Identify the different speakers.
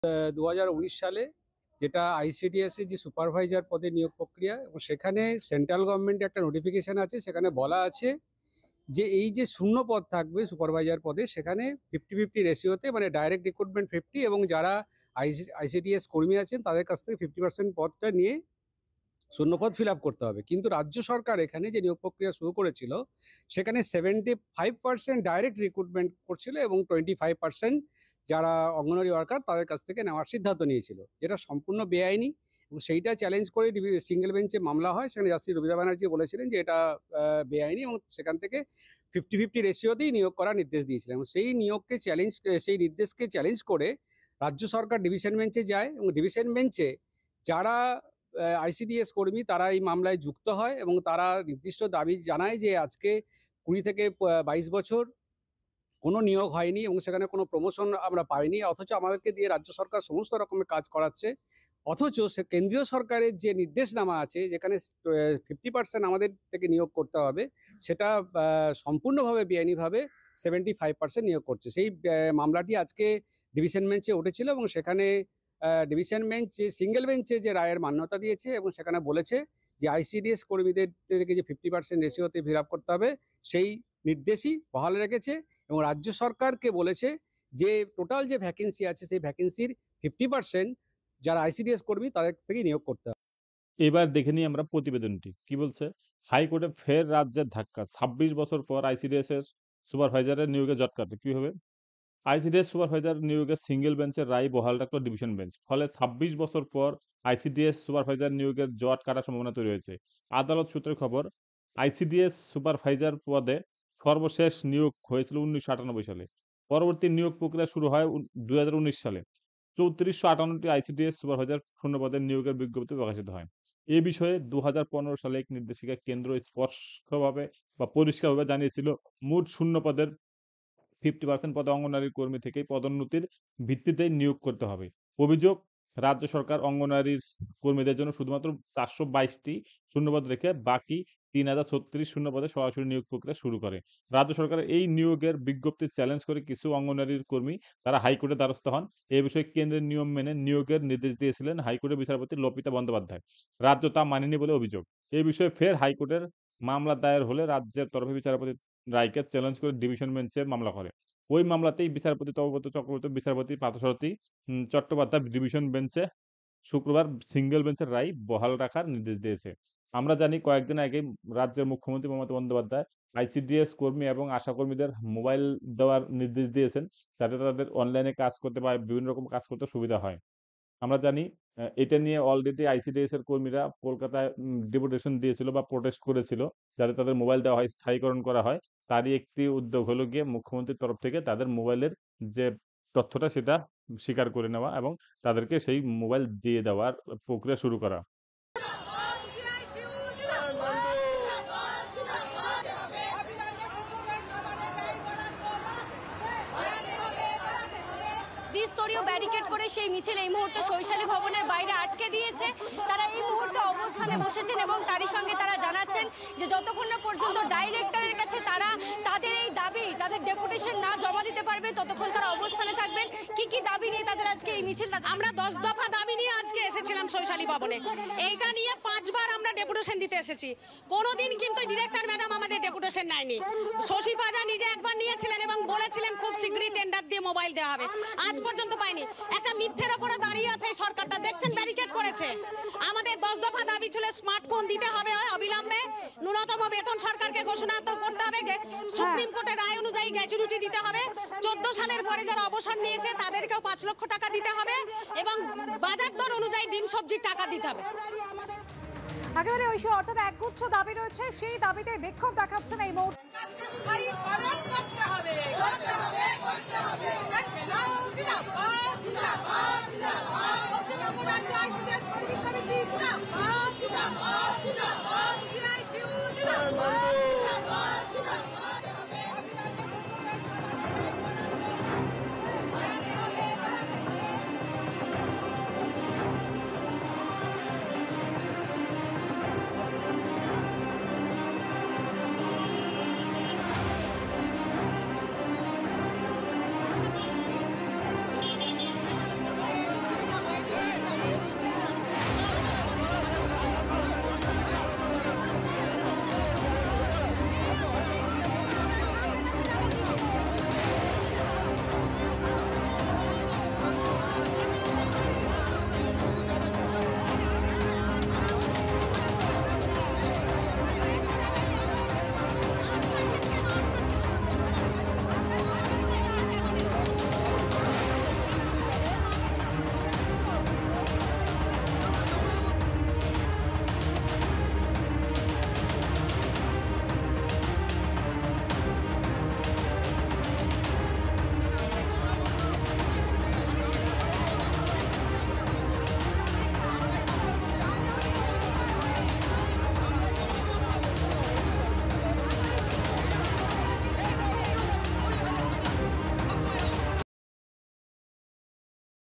Speaker 1: 2019 সালে যেটা আইসিডিএস এর যে সুপারভাইজার পদে নিয়োগ প্রক্রিয়া, এবং সেখানে সেন্ট্রাল গভর্নমেন্টের একটা নোটিফিকেশন আছে, সেখানে বলা আছে যে এই যে শূন্য পদ থাকবে সুপারভাইজার পদে, সেখানে 50-50 রেশিওতে, মানে ডাইরেক্ট রিক্রুটমেন্ট 50 এবং যারা আইসিডিএস কর্মী আছেন তাদের কাছ থেকে 50% পদটা নিয়ে শূন্যপদ ফিল আপ করতে হবে। কিন্তু রাজ্য সরকার এখানে যে নিয়োগ প্রক্রিয়া শুরু করেছিল, সেখানে 75% ডাইরেক্ট রিক্রুটমেন্ট করছিল এবং 25% যারা অঙ্গনওয়াড়ি ওয়ার্কার তাদের কাছ থেকে নেওয়ার সিদ্ধান্ত নিয়েছিল, যেটা সম্পূর্ণ বেআইনি। এবং সেইটা চ্যালেঞ্জ করে সিঙ্গেল বেঞ্চে মামলা হয়। সেখানে জাস্টিস রবিদা ব্যানার্জি বলেছিলেন যে এটা বেআইনি, এবং সেখান থেকে 50-50 রেশিওতেই নিয়োগ করার নির্দেশ দিয়েছিলেন। এবং সেই নির্দেশকে চ্যালেঞ্জ করে রাজ্য সরকার ডিভিশন বেঞ্চে যায়, এবং ডিভিশন বেঞ্চে যারা আইসিডিএস কর্মী তারা এই মামলায় যুক্ত হয়, এবং তারা নির্দিষ্ট দাবি জানায় যে আজকে 20 থেকে 22 বছর কোনো নিয়োগ হয়নি এবং সেখানে কোনো প্রমোশন আমরা পাইনি, অথচ আমাদেরকে দিয়ে রাজ্য সরকার সমস্ত রকমের কাজ করাচ্ছে। অথচ সে কেন্দ্রীয় সরকারের যে নির্দেশনামা আছে, যেখানে 50% আমাদের থেকে নিয়োগ করতে হবে, সেটা সম্পূর্ণভাবে বেআইনিভাবে 75% নিয়োগ করছে। সেই মামলাটি আজকে ডিভিশন বেঞ্চে উঠেছিল, এবং সেখানে ডিভিশন বেঞ্চ সিঙ্গেল বেঞ্চে যে রায়ের মান্যতা দিয়েছে, এবং সেখানে বলেছে যে আইসিডিএস কর্মীদের থেকে যে 50% রেশিওতে ফিল আপ করতে হবে, সেই নির্দেশই বহাল রেখেছে। এবং রাজ্য সরকারকে বলেছে যে টোটাল যে ভ্যাকেন্সি আছে, সেই ভ্যাকেন্সির 50% যারা আইসিডিএস কর্মী তাদের থেকে নিয়োগ করতে হবে।
Speaker 2: এবার দেখে নিই আমরা প্রতিবেদনটি কি বলছে। হাইকোর্টে ফের রাজ্যের ধাক্কা, 26 বছর পর আইসিডিএস এর সুপারভাইজারের নিয়োগে জট কাটে। কি হবে? আইসিডিএস সুপারভাইজার নিয়োগের সিঙ্গেল বেঞ্চের রায় বহাল রাখলো ডিভিশন বেঞ্চ। ফলে 26 বছর পর আইসিডিএস সুপারভাইজার নিয়োগের জট কাটার সম্ভাবনা তৈরি হয়েছে। আদালত সূত্রের খবর, আইসিডিএস সুপারভাইজার পদে সর্বশেষ নিয়োগ হয়েছিল 1998 সালে। পরবর্তী নিয়োগ প্রক্রিয়া শুরু হয় 2019 সালে। 3458টি আইসিডিএস সুপারভাইজার শূন্যপদের নিয়োগের বিজ্ঞপ্তি প্রকাশিত হয়। এ বিষয়ে 2015 সালে এক নির্দেশিকা কেন্দ্র স্পষ্টভাবে বা পরিষ্কারভাবে জানিয়েছিল মোট শূন্য পদের 50% পদে অঙ্গনওয়াড়ি কর্মী থেকেই পদোন্নতির ভিত্তিতে নিয়োগ করতে হবে। অভিযোগ, রাজ্য সরকার অঙ্গনওয়াড়ির কর্মীদের জন্য শুধুমাত্র 422টি শূন্যপদ রেখে বাকি 3036 শূন্যপদে সরাসরি নিয়োগ প্রক্রিয়া শুরু করে। রাজ্য সরকারের এই নিয়োগের বিজ্ঞপ্তি চ্যালেঞ্জ করে কিছু অঙ্গনওয়াড়ির কর্মী তারা হাইকোর্টের দ্বারস্থ হন। এ বিষয়ে কেন্দ্রের নিয়ম মেনে নিয়োগের নির্দেশ দিয়েছিলেন হাইকোর্টের বিচারপতি লপিতা বন্দ্যোপাধ্যায়। রাজ্য তা মানেনি বলে অভিযোগ। এ বিষয়ে ফের হাইকোর্টের মামলা দায়ের হলে রাজ্যের তরফে বিচারপতি রায়কে চ্যালেঞ্জ করে ডিভিশন বেঞ্চে মামলা করে। ওই মামলাতেই বিচারপতি তপব্রত চক্রবর্তী, বিচারপতি পার্থসারথী চট্টোপাধ্যায় ডিভিশন বেঞ্চে শুক্রবার সিঙ্গেল বেঞ্চের রায় বহাল রাখার নির্দেশ দিয়েছে। আমরা জানি কয়েকদিন আগে রাজ্যের মুখ্যমন্ত্রী মমতা বন্দ্যোপাধ্যায় আইসিডিএস কর্মী এবং আশা কর্মীদের মোবাইল দেওয়ার নির্দেশ দিয়েছেন, যাতে তাদের অনলাইনে কাজ করতে বা বিভিন্ন রকম কাজ করতে সুবিধা হয়। আমরা জানি এটা নিয়ে অলরেডি আইসিডিএস এর কর্মীরা কলকাতায় ডেপুটেশন দিয়েছিল বা প্রোটেস্ট করেছিল, যাতে তাদের মোবাইল দেওয়া হয়, স্থায়ীকরণ করা হয়। তারই একটি উদ্যোগ হলো গিয়ে মুখ্যমন্ত্রীর তরফ থেকে তাদের মোবাইলের যে তথ্যটা সেটা স্বীকার করে নেওয়া এবং তাদেরকে সেই মোবাইল দিয়ে দেওয়ার প্রক্রিয়া শুরু করা।
Speaker 3: 20 ব্যারিকেড করে সেই মিছিল এই মুহূর্তে শৈশালী ভবনের বাইরে আটকে দিয়েছে। তারা এই মুহূর্তে অবস্থানে বসেছেন এবং তারই সঙ্গে তারা জানাচ্ছেন যে যতক্ষণ না পর্যন্ত ডাইরেক্টরের কাছে তারা তাদের এই দাবি, তাদের ডেপুটেশন না জমা দিতে পারবে, ততক্ষণ তারা অবস্থানে থাকবেন। কি দাবি নিয়ে তাদের আজকে এই মিছিল?
Speaker 4: আমরা 10 দফা দাবি নিয়ে আজকে এসেছিলাম শৈশালী ভবনে। এইটা নিয়ে 5 বার আমরা ডেপুটেশন দিতে এসেছি। কোনোদিন কিন্তু ডিরেক্টর ম্যাডাম আমাদের ডেপুটেশন নেয়নি। শশী পাজা নিজে একবার নিয়েছিলেন এবং বলেছিলেন খুব শীঘ্রই টেন্ডার দিয়ে মোবাইল দেওয়া হবে। আজ পর্যন্ত পাইনি। একটা মিথ্যের ওপরে দাঁড়িয়ে আছে এই সরকারটা, দেখছেন ব্যারিকেড করেছে। আমাদের 10 দফা দাবি ছিল স্মার্টফোন দিতে হবে অবিলম্বে, ন্যূনতম বেতন সরকারকে ঘোষণা তো করতে হবে, সুপ্রিম কোর্টের রায় অনুযায়ী গ্র্যাচুইটি দিতে হবে, 14 সালের পরে যারা অবসর নিয়েছে তাদেরকেও 5 লক্ষ টাকা দিতে হবে এবং বাজার দর অনুযায়ী ডিম সবজির টাকা দিতে হবে।
Speaker 5: একেবারে ওই অর্থাৎ একগুচ্ছ দাবি রয়েছে, সেই দাবিতে বিক্ষোভ দেখাচ্ছেন এই মুহূর্তে।
Speaker 6: স্থায়ীকরণ করতে হবে।